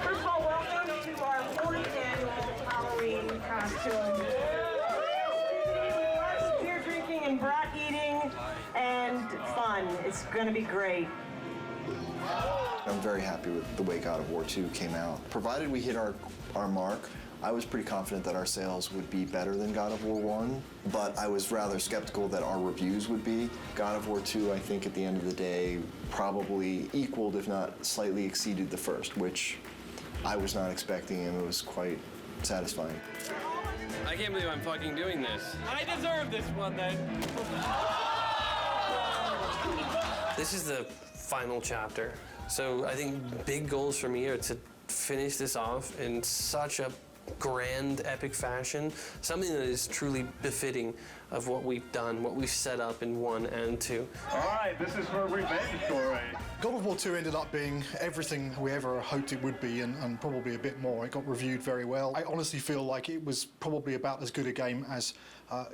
First of all, welcome to our 4th annual Halloween costume. Beer drinking and brat eating and fun. It's going to be great. I'm very happy with the way God of War 2 came out. Provided we hit our mark, I was pretty confident that our sales would be better than God of War 1, but I was rather skeptical that our reviews would be. God of War 2, I think at the end of the day, probably equaled, if not slightly exceeded the first, which I was not expecting, and it was quite satisfying. I can't believe I'm fucking doing this. I deserve this one then. This is the final chapter. So I think big goals for me are to finish this off in such a grand, epic fashion, something that is truly befitting of what we've done, what we've set up in 1 and 2. All right, this is for Remasterizado. God of War 2 ended up being everything we ever hoped it would be, and probably a bit more. It got reviewed very well. I honestly feel like it was probably about as good a game as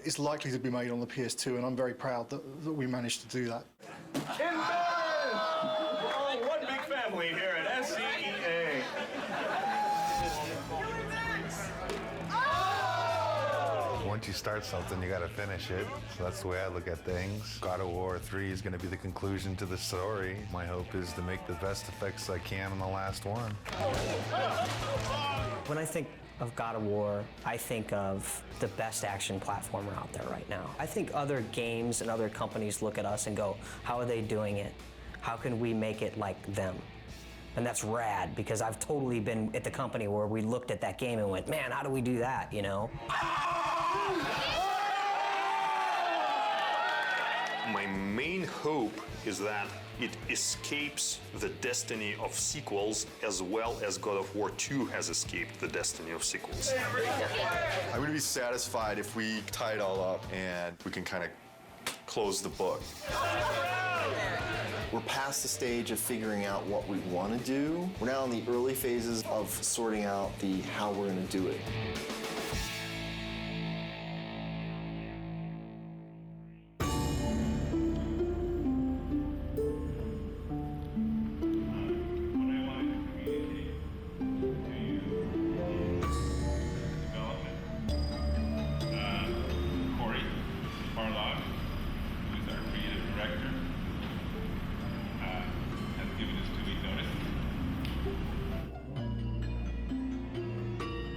is likely to be made on the PS2, and I'm very proud that we managed to do that. Oh, one big family here at SCEA. Once you start something, you gotta finish it. So that's the way I look at things. God of War 3 is gonna be the conclusion to the story. My hope is to make the best effects I can on the last one. When I think of God of War, I think of the best action platformer out there right now. I think other games and other companies look at us and go, how are they doing it? How can we make it like them? And that's rad, because I've totally been at the company where we looked at that game and went, man, how do we do that, you know? My main hope is that it escapes the destiny of sequels as well as God of War 2 has escaped the destiny of sequels. I'm going to be satisfied if we tie it all up and we can kind of close the book. We're past the stage of figuring out what we want to do. We're now in the early phases of sorting out the how we're going to do it.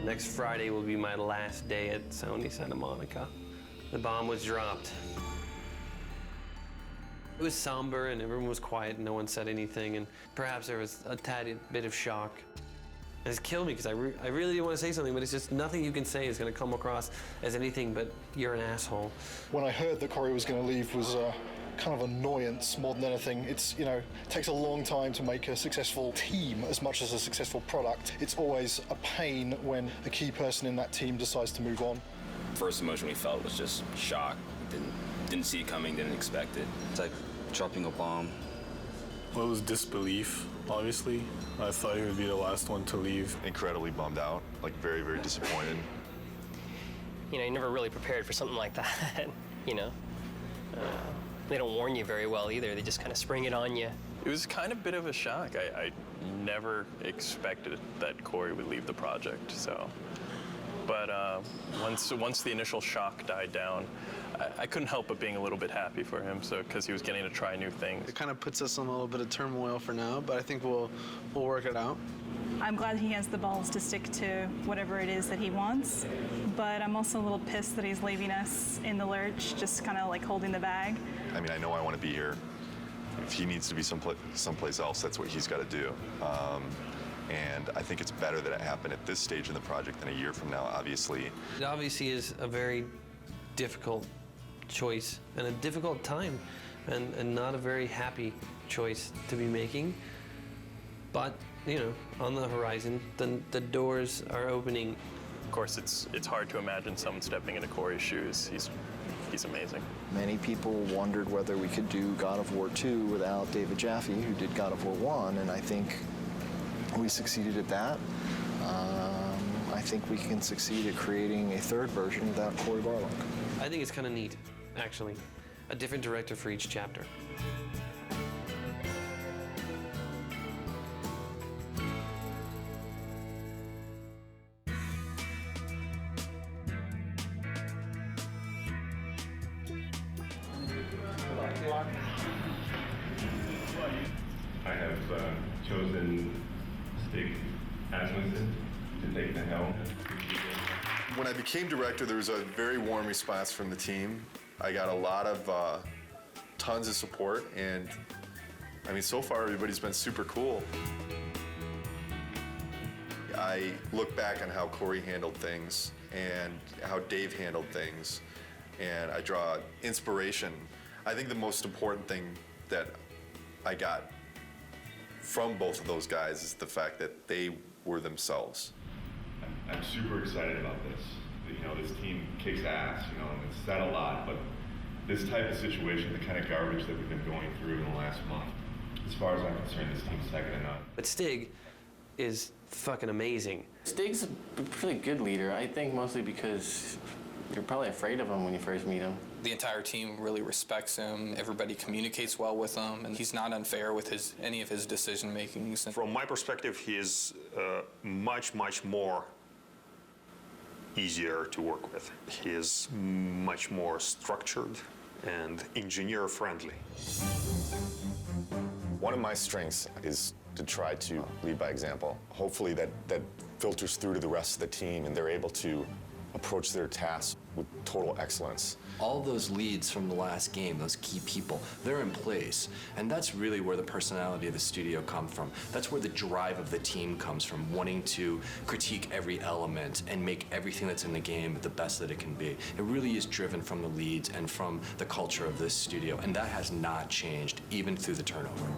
Next Friday will be my last day at Sony Santa Monica. The bomb was dropped. It was somber and everyone was quiet and no one said anything, and perhaps there was a tad bit of shock. And it's killed me because I really didn't want to say something, but it's just nothing you can say is going to come across as anything but you're an asshole. When I heard that Corey was going to leave was kind of annoyance more than anything. It's, you know, it takes a long time to make a successful team as much as a successful product. It's always a pain when a key person in that team decides to move on. First emotion we felt was just shock. Didn't see it coming, didn't expect it. It's like dropping a bomb. Well, it was disbelief, obviously. I thought he would be the last one to leave. Incredibly bummed out, like very, very disappointed. You know, you're never really prepared for something like that, you know. They don't warn you very well either. They just kind of spring it on you. It was kind of a bit of a shock. I never expected that Corey would leave the project, so. But once the initial shock died down, I couldn't help but being a little bit happy for him, so because he was getting to try new things. It kind of puts us in a little bit of turmoil for now, but I think we'll work it out. I'm glad he has the balls to stick to whatever it is that he wants, but I'm also a little pissed that he's leaving us in the lurch, just kind of like holding the bag. I mean, I know I want to be here. If he needs to be someplace else, that's what he's got to do. And I think it's better that it happened at this stage in the project than a year from now, obviously. It obviously is a very difficult choice and a difficult time and not a very happy choice to be making. But, you know, on the horizon, the doors are opening. Of course, it's hard to imagine someone stepping into Corey's shoes. He's amazing. Many people wondered whether we could do God of War 2 without David Jaffe, who did God of War 1, and I think we succeeded at that. I think we can succeed at creating a third version without Cory Barlog. I think it's kind of neat, actually. A different director for each chapter. chosen Stig Asmussen to take the helm. When I became director, there was a very warm response from the team. I got a lot of tons of support, and I mean, so far everybody's been super cool. I look back on how Corey handled things and how Dave handled things, and I draw inspiration. I think the most important thing that I got from both of those guys is the fact that they were themselves. I'm super excited about this. You know, this team kicks ass, you know, and it's said a lot, but this type of situation, the kind of garbage that we've been going through in the last month, as far as I'm concerned, this team's second to none. But Stig is fucking amazing. Stig's a pretty good leader, I think mostly because you're probably afraid of him when you first meet him. The entire team really respects him. Everybody communicates well with him, and he's not unfair with any of his decision makings. From my perspective, he is much more easier to work with. He is much more structured and engineer friendly. One of my strengths is to try to lead by example. Hopefully that filters through to the rest of the team and they're able to approach their tasks with total excellence. All those leads from the last game, those key people, they're in place. And that's really where the personality of the studio comes from. That's where the drive of the team comes from, wanting to critique every element and make everything that's in the game the best that it can be. It really is driven from the leads and from the culture of this studio, and that has not changed, even through the turnover.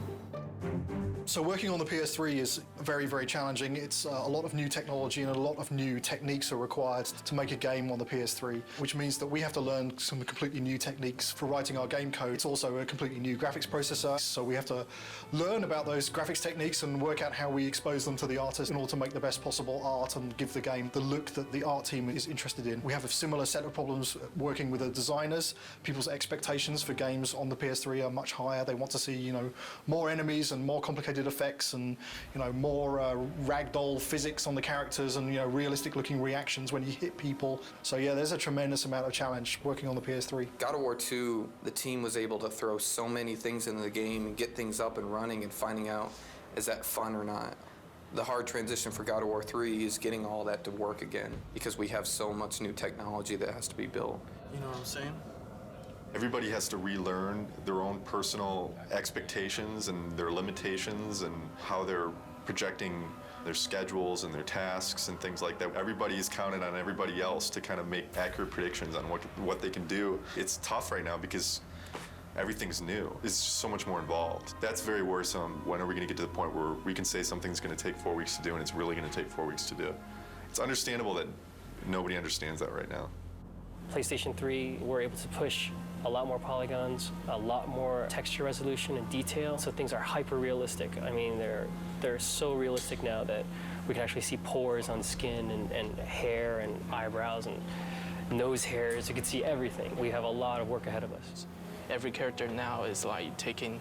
So working on the PS3 is very challenging. It's a lot of new technology and a lot of new techniques are required to make a game on the PS3, which means that we have to learn some completely new techniques for writing our game code. It's also a completely new graphics processor, so we have to learn about those graphics techniques and work out how we expose them to the artist in order to make the best possible art and give the game the look that the art team is interested in. We have a similar set of problems working with the designers. People's expectations for games on the PS3 are much higher. They want to see, you know, more enemies and more complicated effects and, you know, more ragdoll physics on the characters and, you know, realistic looking reactions when you hit people. So yeah, there's a tremendous amount of challenge working on the PS3. God of War 2, the team was able to throw so many things into the game and get things up and running and finding out, is that fun or not? The hard transition for God of War 3 is getting all that to work again because we have so much new technology that has to be built. You know what I'm saying? Everybody has to relearn their own personal expectations and their limitations and how they're projecting their schedules and their tasks and things like that. Everybody is counted on everybody else to kind of make accurate predictions on what they can do. It's tough right now because everything's new. It's just so much more involved. That's very worrisome. When are we going to get to the point where we can say something's going to take 4 weeks to do and it's really going to take 4 weeks to do? It's understandable that nobody understands that right now. PlayStation 3, we're able to push a lot more polygons, a lot more texture resolution and detail, so things are hyper realistic. I mean, they're so realistic now that we can actually see pores on skin and hair and eyebrows and nose hairs. You can see everything. We have a lot of work ahead of us. Every character now is like taking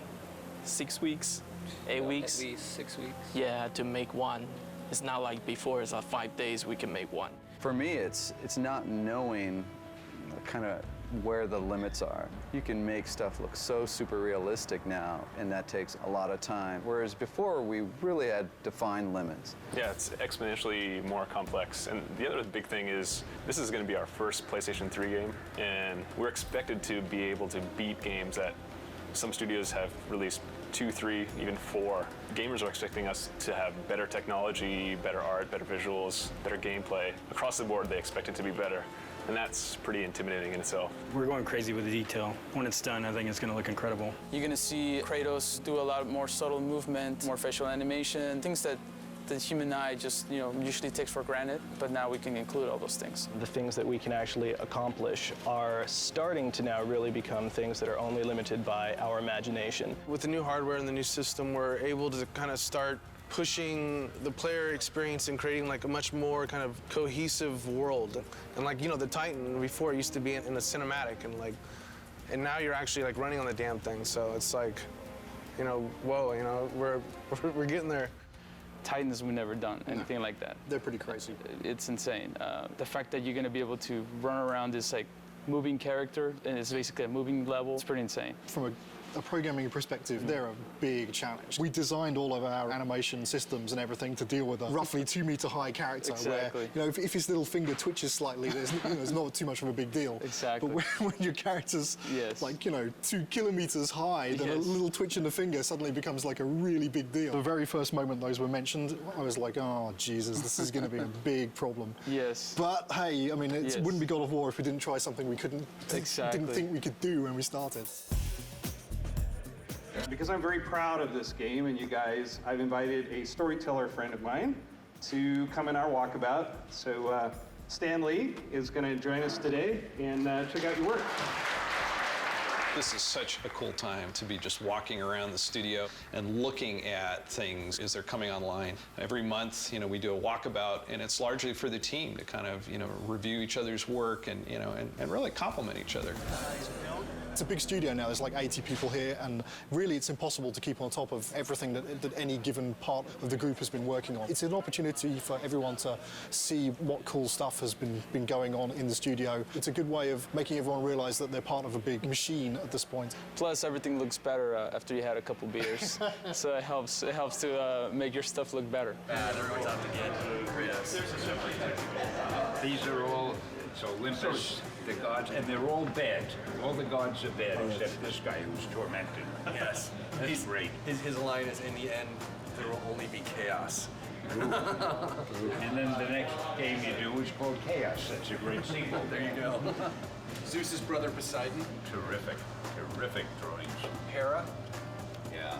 6 weeks, 8 weeks. At least 6 weeks. Yeah, to make one. It's not like before, it's like 5 days we can make one. For me, it's not knowing kind of where the limits are. You can make stuff look so super realistic now, and that takes a lot of time. Whereas before, we really had defined limits. Yeah, it's exponentially more complex. And the other big thing is this is going to be our first PlayStation 3 game, and we're expected to be able to beat games that some studios have released 2, 3, even 4. Gamers are expecting us to have better technology, better art, better visuals, better gameplay. Across the board, they expect it to be better. And that's pretty intimidating in itself. We're going crazy with the detail. When it's done, I think it's going to look incredible. You're going to see Kratos do a lot more subtle movement, more facial animation, things that the human eye just, usually takes for granted, but now we can include all those things. The things that we can actually accomplish are starting to now really become things that are only limited by our imagination. With the new hardware and the new system, we're able to kind of start pushing the player experience and creating like a much more kind of cohesive world. And like, the Titan before used to be in a cinematic and now you're actually like running on the damn thing. So it's like, whoa, we're getting there. Titans, we've never done anything like that. They're pretty crazy. It's insane. The fact that you're going to be able to run around this like moving character and it's basically a moving level, it's pretty insane. From a a programming perspective, they're a big challenge. We designed all of our animation systems and everything to deal with a roughly 2 meter high character Exactly. where, if his little finger twitches slightly, there's not too much of a big deal. Exactly. But when your character's like, 2 kilometers high, then a little twitch in the finger suddenly becomes like a really big deal. The very first moment those were mentioned, I was like, oh, Jesus, this is going to be a big problem. Yes. But hey, I mean, it wouldn't be God of War if we didn't try something we didn't think we could do when we started. Because I'm very proud of this game and you guys, I've invited a storyteller friend of mine to come in our walkabout. So Stan Lee is going to join us today and check out your work. This is such a cool time to be just walking around the studio and looking at things as they're coming online. Every month, we do a walkabout, and it's largely for the team to kind of, review each other's work and, and really compliment each other. It's a big studio now, there's like 80 people here, and really it's impossible to keep on top of everything that any given part of the group has been working on. It's an opportunity for everyone to see what cool stuff has been going on in the studio. It's a good way of making everyone realize that they're part of a big machine at this point. Plus, everything looks better after you had a couple beers. So it helps to make your stuff look better. Everyone's out to get Kratos. These are all, it's Olympus, the gods, and they're all bad. All the gods are bad, except this guy who's tormented. Yes. He's great. His line is, in the end, there will only be chaos. And then the next game you do is called Chaos. That's a great sequel. There you go. Zeus's brother Poseidon. Terrific, terrific drawings. Hera. Yeah.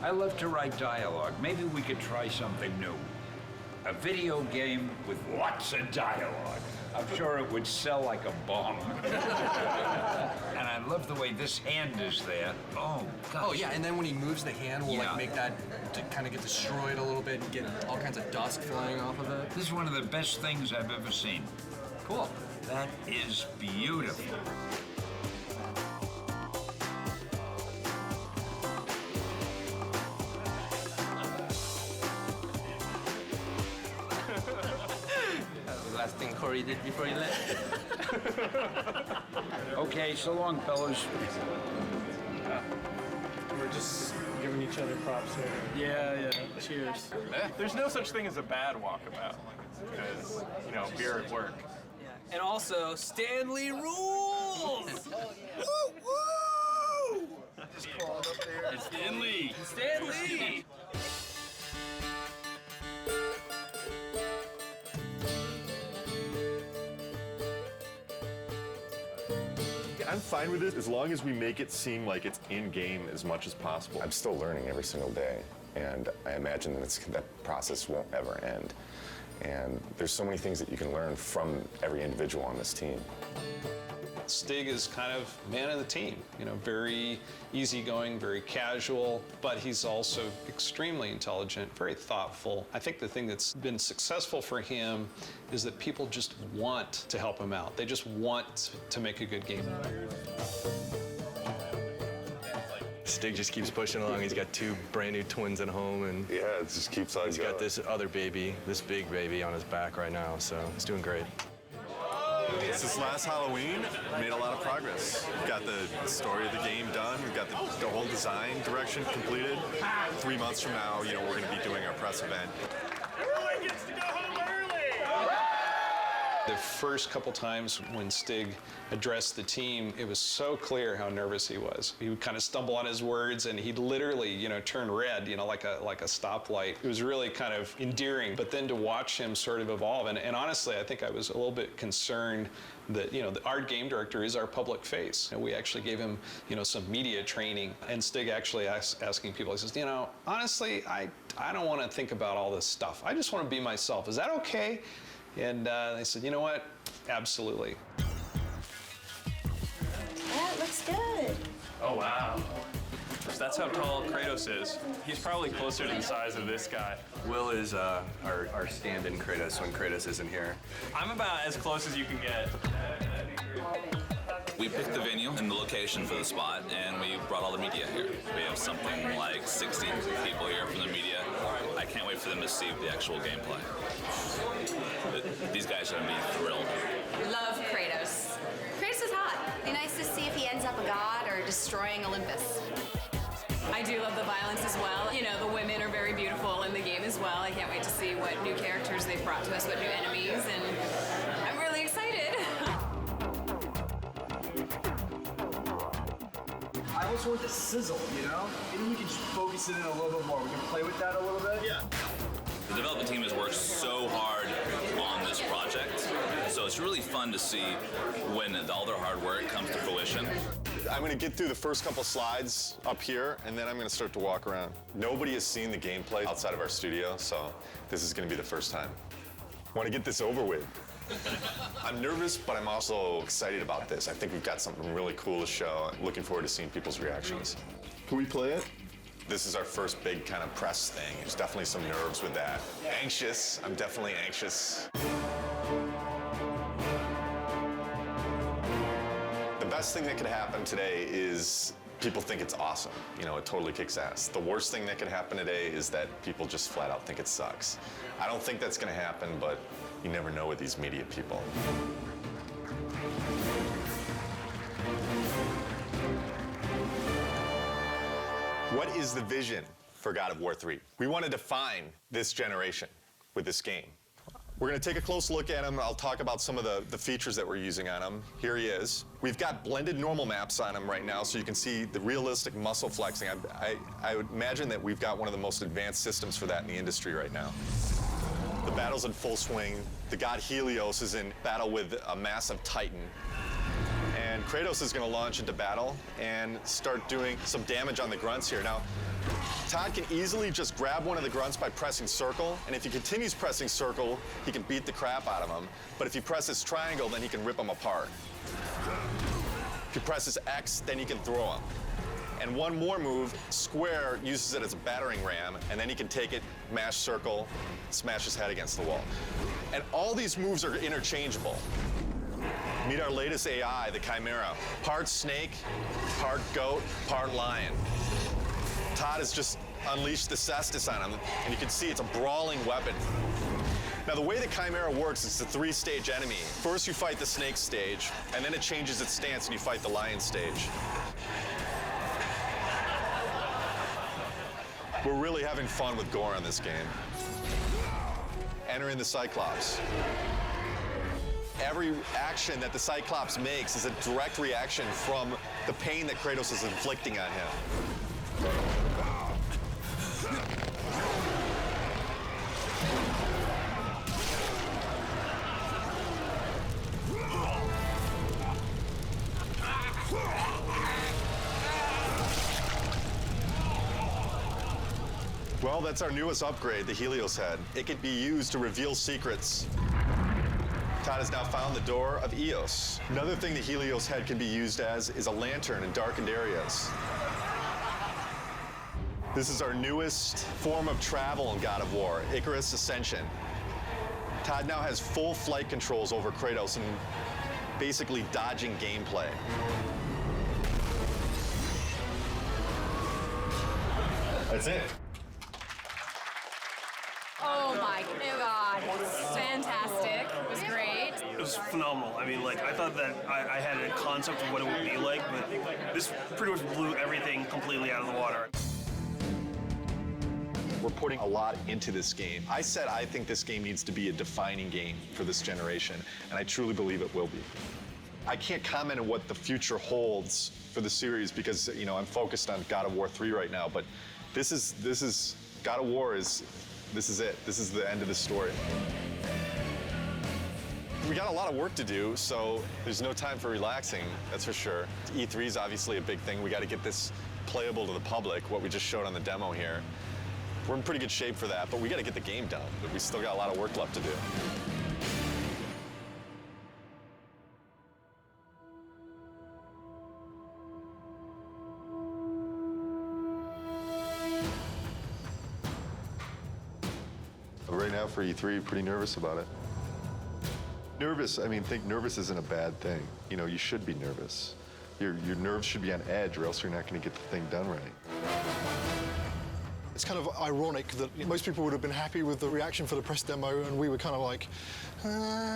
I love to write dialogue. Maybe we could try something new. A video game with lots of dialogue. I'm sure it would sell like a bomb. And I love the way this hand is there. Oh, gosh. Oh, yeah, and then when he moves the hand, we'll like make that to kind of get destroyed a little bit and get all kinds of dust flying off of it. This is one of the best things I've ever seen. Cool. That is beautiful. Last thing Corey did before he left. Okay, so long, fellas. We're just giving each other props here. Yeah. Cheers. There's no such thing as a bad walkabout because, beer at work. And also, Stanley rules! Woo, woo! Just crawled up there. It's Stanley. Stanley! I'm fine with it as long as we make it seem like it's in-game as much as possible. I'm still learning every single day, and I imagine that process won't ever end. And there's so many things that you can learn from every individual on this team. Stig is kind of man of the team, very easygoing, very casual, but he's also extremely intelligent, very thoughtful. I think the thing that's been successful for him is that people just want to help him out. They just want to make a good game. Stig just keeps pushing along. He's got 2 brand new twins at home, and yeah, it just keeps on He's got this other baby, this big baby on his back right now, so he's doing great. Since last Halloween, we made a lot of progress. We've got the story of the game done. We've got the whole design direction completed. 3 months from now, we're going to be doing our press event. Everyone gets to go home early! The first couple times when Stig addressed the team, it was so clear how nervous he was. He would kind of stumble on his words, and he'd literally, turn red, like a stoplight. It was really kind of endearing. But then to watch him sort of evolve, and honestly, I think I was a little bit concerned that, our game director is our public face. And we actually gave him, some media training. And Stig actually asking people, he says, honestly, I don't want to think about all this stuff. I just want to be myself. Is that okay? And they said, you know what? Absolutely. That looks good. Oh, wow. That's how tall Kratos is. He's probably closer to the size of this guy. Will is our stand-in Kratos when Kratos isn't here. I'm about as close as you can get. We picked the venue and the location for the spot, and we brought all the media here. We have something like 60 people here from the media. I can't wait for them to see the actual gameplay. These guys are going to be thrilled. Love Kratos. Kratos is hot. Be nice to see if he ends up a god or destroying Olympus. I do love the violence as well. You know, the women are very beautiful in the game as well. I can't wait to see what new characters they've brought to us, what new enemies, and I'm really excited. I also want the sizzle, you know? Maybe we can just focus it in a little bit more. We can play with that a little bit. Yeah. The development team has worked so hard on this project, so it's really fun to see when all their hard work comes to fruition. I'm going to get through the first couple slides up here, and then I'm going to start to walk around. Nobody has seen the gameplay outside of our studio, so this is going to be the first time. I want to get this over with. I'm nervous, but I'm also excited about this. I think we've got something really cool to show. I'm looking forward to seeing people's reactions. Can we play it? This is our first big kind of press thing. There's definitely some nerves with that. Anxious. I'm definitely anxious. The best thing that could happen today is people think it's awesome. You know, it totally kicks ass. The worst thing that could happen today is that people just flat out think it sucks. I don't think that's going to happen, but you never know with these media people. What is the vision for God of War 3? We want to define this generation with this game. We're going to take a close look at him. I'll talk about some of the features that we're using on him. Here he is. We've got blended normal maps on him right now, so you can see the realistic muscle flexing. I would imagine that we've got one of the most advanced systems for that in the industry right now. The battle's in full swing. The god Helios is in battle with a massive Titan. And Kratos is going to launch into battle and start doing some damage on the grunts here. Now, Todd can easily just grab one of the grunts by pressing circle, and if he continues pressing circle, he can beat the crap out of him. But if he presses triangle, then he can rip him apart. If he presses X, then he can throw him. And one more move, square uses it as a battering ram, and then he can take it, mash circle, smash his head against the wall. And all these moves are interchangeable. Meet our latest AI, the Chimera. Part snake, part goat, part lion. Todd has just unleashed the cestus on him, and you can see it's a brawling weapon. Now, the way the Chimera works is it's a three-stage enemy. First, you fight the snake stage, and then it changes its stance, and you fight the lion stage. We're really having fun with gore on this game. Entering the Cyclops. Every action that the Cyclops makes is a direct reaction from the pain that Kratos is inflicting on him. Well, that's our newest upgrade, the Helios head. It can be used to reveal secrets. Todd has now found the door of Eos. Another thing the Helios head can be used as is a lantern in darkened areas. This is our newest form of travel in God of War, Icarus Ascension. Todd now has full flight controls over Kratos and basically dodging gameplay. That's it. Oh my God, it's fantastic. It was great. It was phenomenal. I mean, like, I thought that I had a concept of what it would be like, but this pretty much blew everything completely out of the water. We're putting a lot into this game. I said I think this game needs to be a defining game for this generation, and I truly believe it will be. I can't comment on what the future holds for the series because, you know, I'm focused on God of War 3 right now, but this is God of War is, this is it. This is the end of the story. We got a lot of work to do, so there's no time for relaxing, that's for sure. E3 is obviously a big thing. We got to get this playable to the public, what we just showed on the demo here. We're in pretty good shape for that, but we got to get the game done. But we still got a lot of work left to do. Right now for E3, pretty nervous about it. Nervous, I mean, think nervous isn't a bad thing. You know, you should be nervous. Your nerves should be on edge or else you're not going to get the thing done right. It's kind of ironic that most people would have been happy with the reaction for the press demo, and we were kind of like,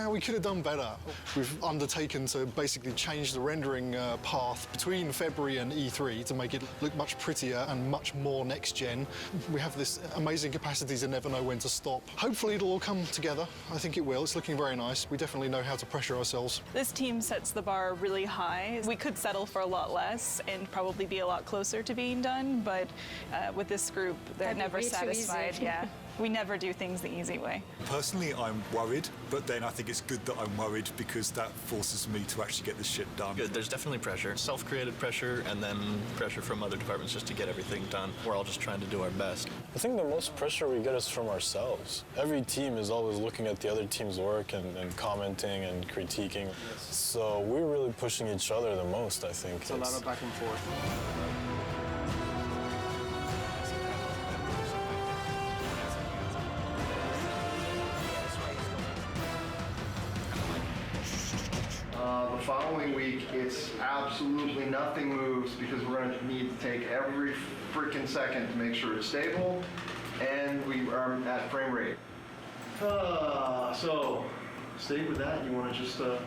we could have done better. We've undertaken to basically change the rendering path between February and E3 to make it look much prettier and much more next-gen. We have this amazing capacity to never know when to stop. Hopefully it'll all come together. I think it will. It's looking very nice. We definitely know how to pressure ourselves. This team sets the bar really high. We could settle for a lot less and probably be a lot closer to being done, but with this group, they're never satisfied. Yeah. We never do things the easy way. Personally, I'm worried, but then I think it's good that I'm worried because that forces me to actually get this shit done. Good. There's definitely pressure, self-created pressure, and then pressure from other departments just to get everything done. We're all just trying to do our best. I think the most pressure we get is from ourselves. Every team is always looking at the other team's work and commenting and critiquing. So we're really pushing each other the most, I think. It's a lot of back and forth. The following week, it's absolutely nothing moves because we're going to need to take every freaking second to make sure it's stable, and we are at frame rate. So, stay with that. You want to just... The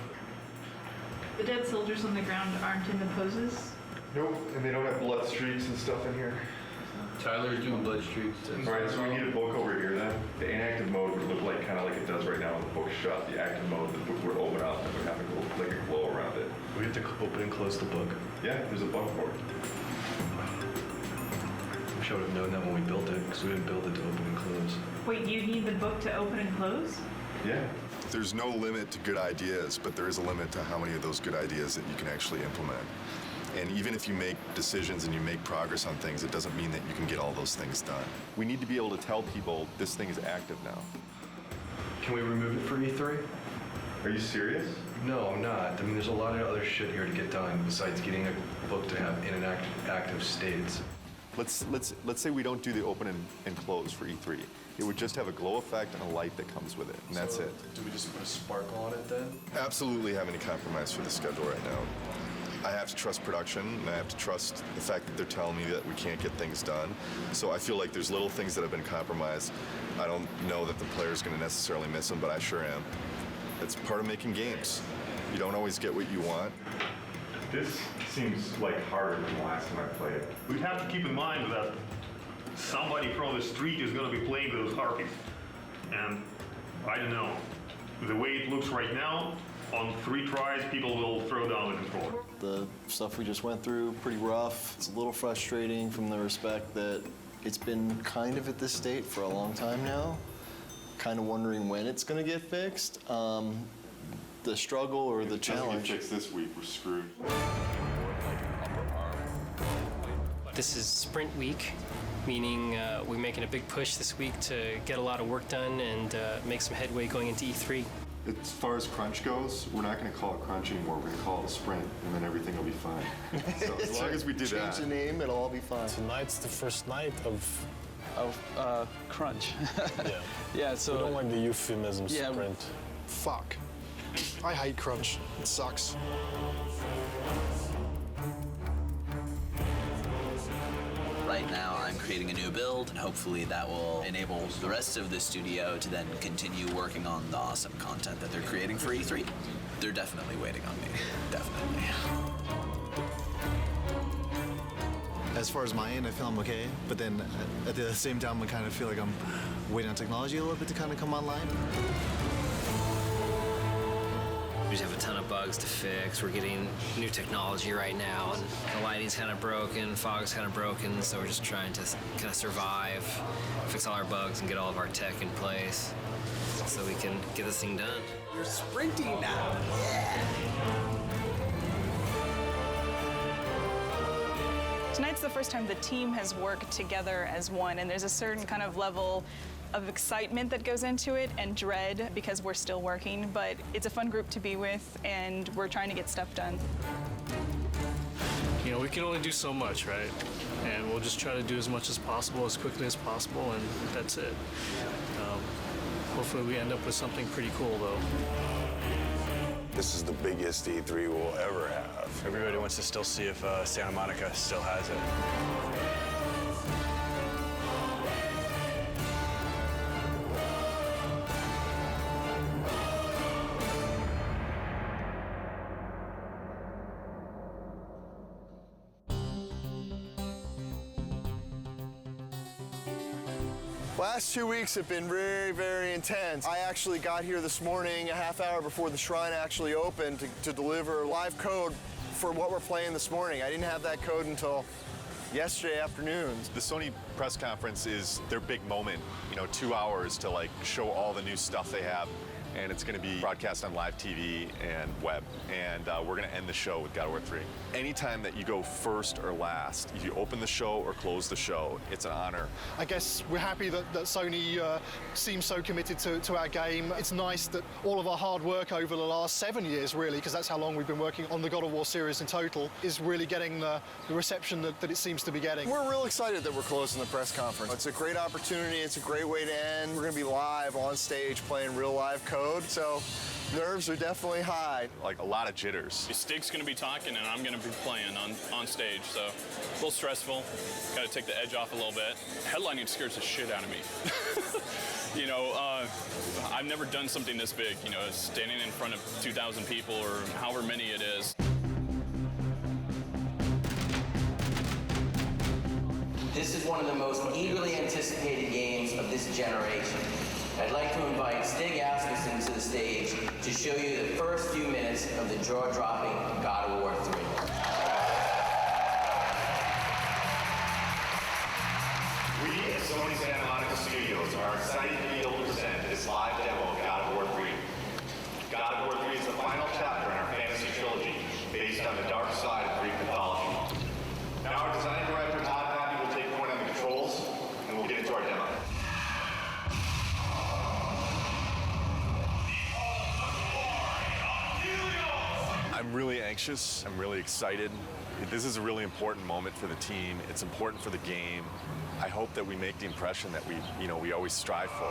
dead soldiers on the ground aren't in the poses? Nope, and they don't have blood streaks and stuff in here. Tyler's doing blood streaks. Alright, so we need a book over here then. The inactive mode would look like kind of like it does right now when the book's shut. The active mode, the book would open up and would have like a glow around it. We have to open and close the book. Yeah, there's a button for it. Wish I would have known that when we built it, because we didn't build it to open and close. Wait, you need the book to open and close? Yeah. There's no limit to good ideas, but there is a limit to how many of those good ideas that you can actually implement. And even if you make decisions and you make progress on things, it doesn't mean that you can get all those things done. We need to be able to tell people this thing is active now. Can we remove it for E3? Are you serious? No, I'm not. I mean, there's a lot of other shit here to get done besides getting a book to have in an active states. Let's say we don't do the open and close for E3. It would just have a glow effect and a light that comes with it, and that's it. Do we just put a sparkle on it then? Absolutely have any compromise for the schedule right now. I have to trust production, and I have to trust the fact that they're telling me that we can't get things done. So I feel like there's little things that have been compromised. I don't know that the player's going to necessarily miss them, but I sure am. It's part of making games. You don't always get what you want. This seems like harder than the last time I played it. We'd have to keep in mind that somebody from the street is going to be playing with those harpies. And I don't know, the way it looks right now, on 3 tries, people will throw down the controller. The stuff we just went through, pretty rough. It's a little frustrating from the respect that it's been kind of at this state for a long time now. Kind of wondering when it's going to get fixed. The struggle or the challenge. If it doesn't get fixed this week, we're screwed. This is sprint week, meaning we're making a big push this week to get a lot of work done and make some headway going into E3. As far as crunch goes, we're not going to call it crunch anymore. We're going to call it a sprint, and then everything will be fine. So as long as we do that. Change the name, it'll all be fine. Tonight's the first night of crunch. Yeah. Yeah, so... We don't like the euphemism sprint. Fuck. I hate crunch. It sucks. Right now, I'm creating a new build, and hopefully that will enable the rest of the studio to then continue working on the awesome content that they're creating for E3. They're definitely waiting on me. Definitely. As far as my end, I feel I'm okay, but then at the same time, I kind of feel like I'm waiting on technology a little bit to kind of come online. We just have a ton of bugs to fix. We're getting new technology right now, and the lighting's kind of broken, fog's kind of broken, so we're just trying to kind of survive, fix all our bugs, and get all of our tech in place so we can get this thing done. You're sprinting now. Yeah. Tonight's the first time the team has worked together as one, and there's a certain kind of level of excitement that goes into it and dread because we're still working, but it's a fun group to be with, and we're trying to get stuff done. You know, we can only do so much, right? And we'll just try to do as much as possible, as quickly as possible, and that's it. Hopefully we end up with something pretty cool, though. This is the biggest E3 we'll ever have. Everybody wants to still see if Santa Monica still has it. Last 2 weeks have been very, very intense. I actually got here this morning a half hour before the shrine actually opened to deliver live code for what we're playing this morning. I didn't have that code until yesterday afternoon. The Sony press conference is their big moment, 2 hours to like show all the new stuff they have. And it's going to be broadcast on live TV and web. And we're going to end the show with God of War 3. Anytime that you go first or last, if you open the show or close the show, it's an honor. I guess we're happy that Sony seems so committed to our game. It's nice that all of our hard work over the last 7 years, really, because that's how long we've been working on the God of War series in total, is really getting the reception that it seems to be getting. We're real excited that we're closing the press conference. It's a great opportunity. It's a great way to end. We're going to be live on stage playing real live code. So nerves are definitely high. Like a lot of jitters. Stig's going to be talking and I'm going to be playing on stage, so a little stressful. Got to take the edge off a little bit. Headlining scares the shit out of me. I've never done something this big, standing in front of 2,000 people or however many it is. This is one of the most eagerly anticipated games of this generation. I'd like to invite Stig Asmussen to the stage to show you the first few minutes of the jaw-dropping God of War 3. We at Sony Santa Monica Studios are excited to be able to present this live demo of God of War 3. God of War 3 is the final chapter in our fantasy trilogy, based on the dark side of Greek mythology. Now our design director, Todd Happy, will take point on the controls, and we'll get into our demo. I'm really anxious. I'm really excited. This is a really important moment for the team. It's important for the game. I hope that we make the impression that we always strive for.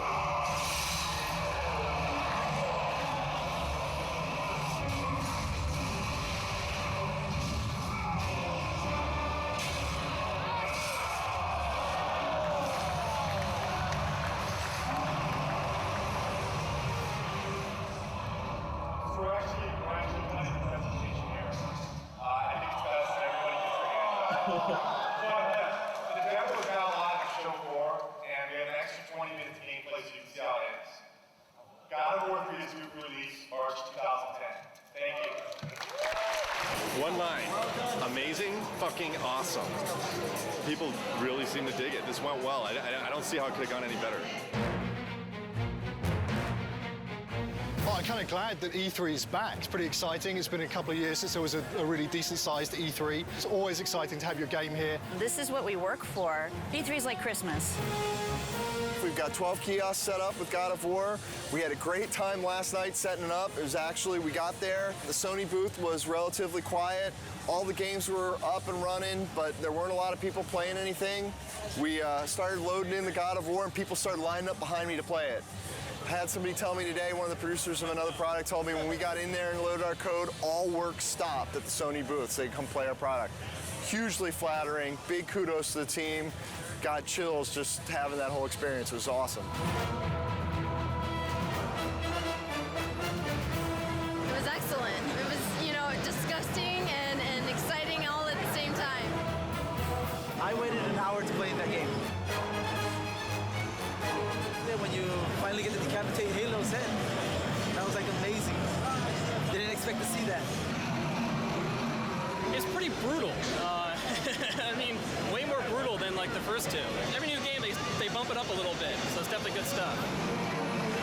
God of War 3 is due for release March 2010. Thank you. One line. Amazing, fucking awesome. People really seem to dig it. This went well. I don't see how it could have gone any better. Well, I'm kind of glad that E3 is back. It's pretty exciting. It's been a couple of years since there was a really decent-sized E3. It's always exciting to have your game here. This is what we work for. E3 is like Christmas. We've got 12 kiosks set up with God of War. We had a great time last night setting it up. It was actually, we got there, the Sony booth was relatively quiet. All the games were up and running, but there weren't a lot of people playing anything. We started loading in the God of War and people started lining up behind me to play it. I had somebody tell me today, one of the producers of another product told me when we got in there and loaded our code, all work stopped at the Sony booth so they could come play our product. Hugely flattering, big kudos to the team. Got chills just having that whole experience. It was awesome. It was excellent. It was, disgusting and exciting all at the same time. I waited an hour to play that game. When you finally get to decapitate Halo's head, that was like amazing. Didn't expect to see that. It's pretty brutal. I mean, way more brutal than like the first two. Every new game, they bump it up a little bit, so it's definitely good stuff.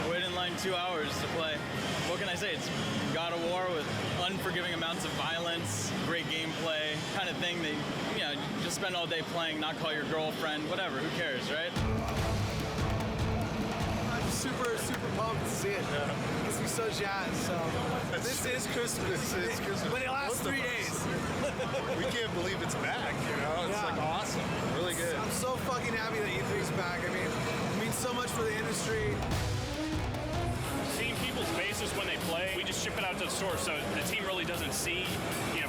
I waited in line 2 hours to play. What can I say? It's God of War with unforgiving amounts of violence, great gameplay, kind of thing that, just spend all day playing, not call your girlfriend, whatever, who cares, right? I'm super pumped to see it. It gets me so jazzed. So this is Christmas. This is Christmas. But it lasts 3 days. We can't believe it's back, It's like awesome. Really good. I'm so fucking happy that E3's back. I mean, it means so much for the industry. Seeing people's faces when they play, we just ship it out to the store, so the team really doesn't see,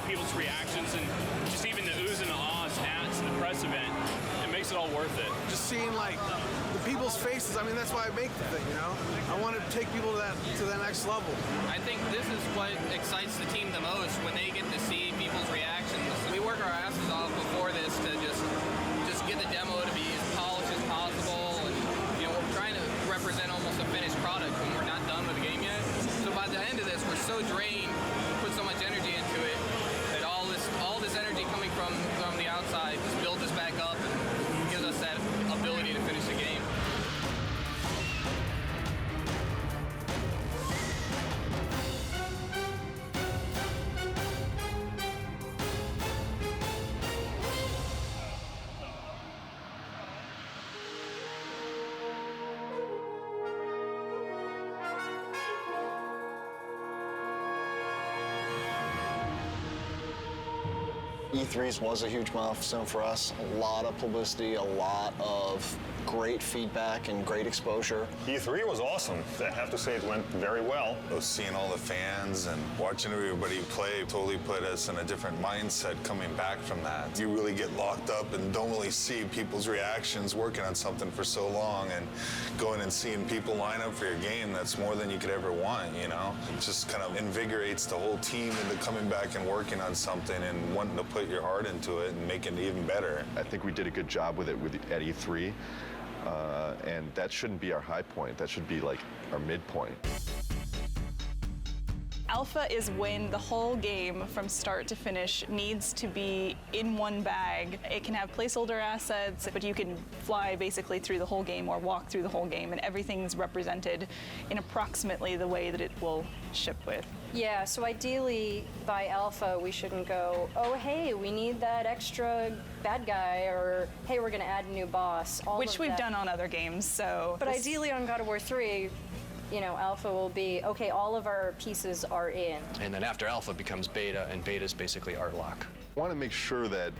people's reactions and just even the oohs and the ahs at the press event. It makes it all worth it. Just seeing the people's faces. I mean, that's why I make the thing. I want to take people to that next level. I think this is what excites the team the most when they get to see people's reactions. We work our asses off before this to just get the demo to be as polished as possible, and product when we're not done with the game yet. So by the end of this, we're so drained, we put so much energy into it, that all this energy coming from the outside just builds us back up and gives us that ability to finish the game. E3s was a huge milestone for us. A lot of publicity, a lot of great feedback and great exposure. E3 was awesome. I have to say it went very well. Seeing all the fans and watching everybody play totally put us in a different mindset coming back from that. You really get locked up and don't really see people's reactions working on something for so long, and going and seeing people line up for your game, that's more than you could ever want, you know? It just kind of invigorates the whole team into coming back and working on something and wanting to put your heart into it and make it even better. I think we did a good job with it at E3. And that shouldn't be our high point. That should be like our midpoint. Alpha is when the whole game from start to finish needs to be in one bag. It can have placeholder assets, but you can fly basically through the whole game or walk through the whole game, and everything's represented in approximately the way that it will ship with. Yeah, so ideally by alpha we shouldn't go, oh hey, we need that extra bad guy, or hey, we're gonna add a new boss. Which we've done on other games, so. But ideally on God of War 3, you know, alpha will be, okay, all of our pieces are in. And then after alpha becomes beta, and beta is basically art lock. I want to make sure that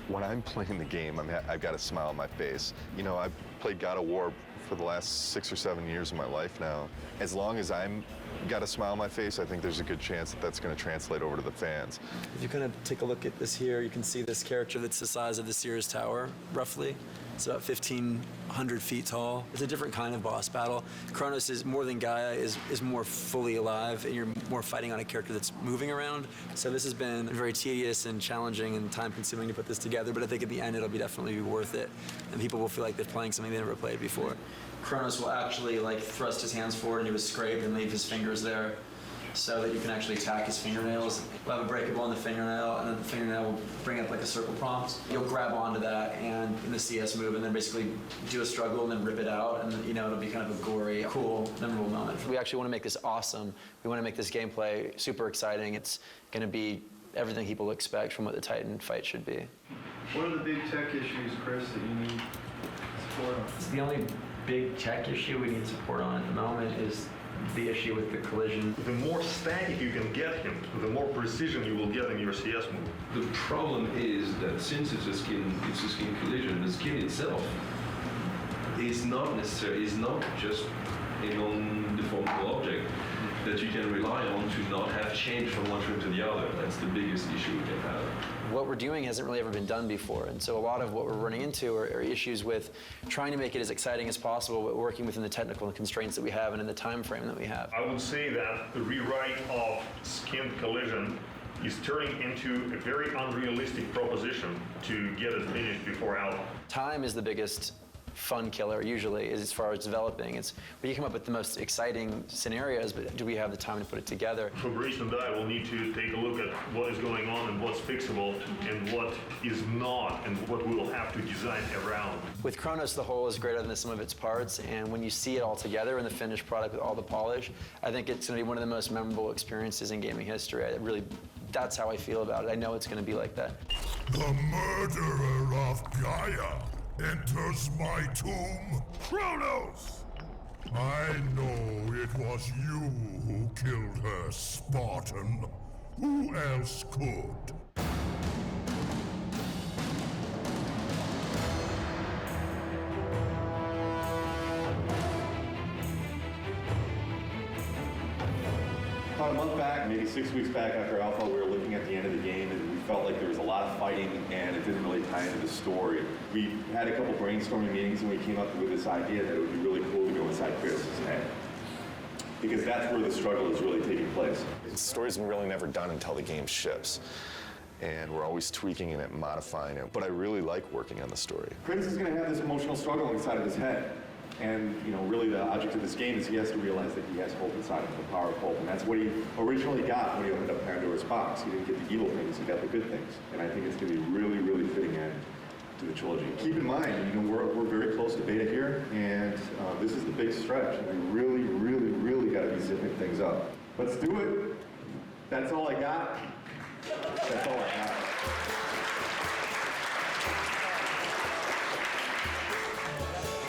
when I'm playing the game, I've got a smile on my face. You know, I've played God of War for the last 6 or 7 years of my life now. As long as I'm got a smile on my face, I think there's a good chance that that's going to translate over to the fans. If you kind of take a look at this here, you can see this character that's the size of the Sears Tower, roughly. It's about 1,500 feet tall. It's a different kind of boss battle. Kronos is more than Gaia, is more fully alive, and you're more fighting on a character that's moving around. So this has been very tedious and challenging and time-consuming to put this together, but I think at the end it'll definitely be worth it, and people will feel like they're playing something they never played before. Kronos will actually thrust his hands forward into his scrape and leave his fingers there, so that you can actually attack his fingernails. We'll have a breakable in the fingernail, and then the fingernail will bring up like a circle prompt. You'll grab onto that and in the CS move, and then basically do a struggle and then rip it out, and you know, it'll be kind of a gory, cool, memorable moment. We actually want to make this awesome. We want to make this gameplay super exciting. It's going to be everything people expect from what the Titan fight should be. What are the big tech issues, Chris, that you need support on? The only big tech issue we need support on at the moment is the issue with the collision. The more static you can get him, the more precision you will get in your CS move. The problem is that since it's a skin collision, the skin itself is not just a non-deformable object that you can rely on to not have change from one frame to the other. That's the biggest issue we can have. What we're doing hasn't really ever been done before, and so a lot of what we're running into are issues with trying to make it as exciting as possible, but working within the technical constraints that we have and in the time frame that we have. I would say that the rewrite of skin collision is turning into a very unrealistic proposition to get it finished before alpha. Time is the biggest fun killer usually as far as developing. It's where you come up with the most exciting scenarios, but do we have the time to put it together? Fabrice and I will need to take a look at what is going on and what's fixable and what is not, and what we will have to design around. With Kronos, the whole is greater than the sum of its parts, and when you see it all together in the finished product with all the polish, I think it's going to be one of the most memorable experiences in gaming history. That's how I feel about it. I know it's going to be like that. The murderer of Gaia enters my tomb. Kronos! I know it was you who killed her, Spartan. Who else could? About a month back, maybe 6 weeks back after Alpha, we were looking at the end of the game and we felt like there was a lot of fighting and it didn't really tie into the story. We had a couple brainstorming meetings and we came up with this idea that it would be really cool to go inside Kratos' head. Because that's where the struggle is really taking place. The story's really never done until the game ships. And we're always tweaking it and modifying it. But I really like working on the story. Kratos is going to have this emotional struggle inside of his head. And really the object of this game is he has to realize that he has hope inside of him, the power of hope. And that's what he originally got when he opened up Pandora's box. He didn't get the evil things, he got the good things. And I think it's going to be really, really fitting end to the trilogy. Keep in mind, we're very close to beta here, and this is the big stretch. And we really, really, really got to be zipping things up. Let's do it. That's all I got. That's all I got.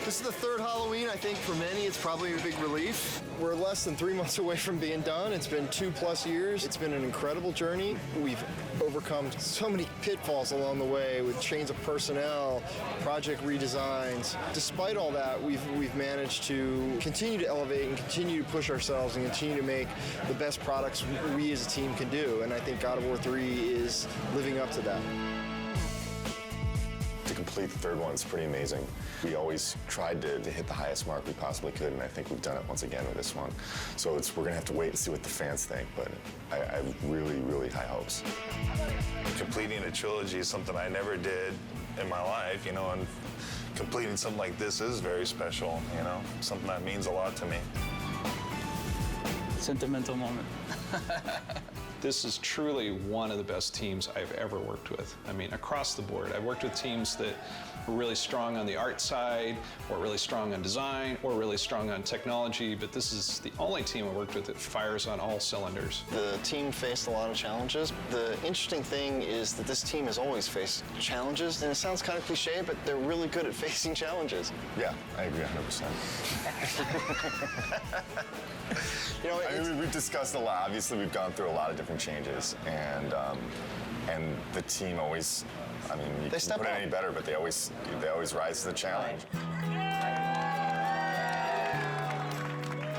This is the third Halloween. I think for many it's probably a big relief. We're less than 3 months away from being done. It's been 2+ years. It's been an incredible journey. We've overcome so many pitfalls along the way with change of personnel, project redesigns. Despite all that, we've managed to continue to elevate and continue to push ourselves and continue to make the best products we as a team can do. And I think God of War 3 is living up to that. To complete the third one is pretty amazing. We always tried to hit the highest mark we possibly could, and I think we've done it once again with this one. So we're gonna have to wait and see what the fans think, but I have really, really high hopes. Completing a trilogy is something I never did in my life, and completing something like this is very special, something that means a lot to me. Sentimental moment. This is truly one of the best teams I've ever worked with. I mean, across the board. I've worked with teams that were really strong on the art side, or really strong on design, or really strong on technology, but this is the only team I worked with that fires on all cylinders. The team faced a lot of challenges. The interesting thing is that this team has always faced challenges, and it sounds kind of cliche, but they're really good at facing challenges. Yeah, I agree 100%. We've discussed a lot. Obviously, we've gone through a lot of different changes, and the team always, you can't put it any better, but they always rise to the challenge.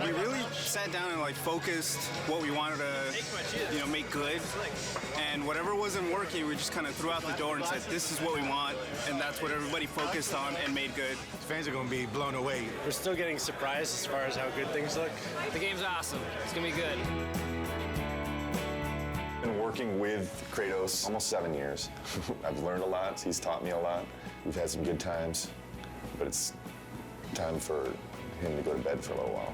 We really sat down and focused what we wanted to, make good, and whatever wasn't working, we just kind of threw out the door and said, this is what we want, and that's what everybody focused on and made good. Fans are going to be blown away. We're still getting surprised as far as how good things look. The game's awesome. It's gonna be good. Been working with Kratos almost 7 years. I've learned a lot. He's taught me a lot. We've had some good times, but it's time for him to go to bed for a little while.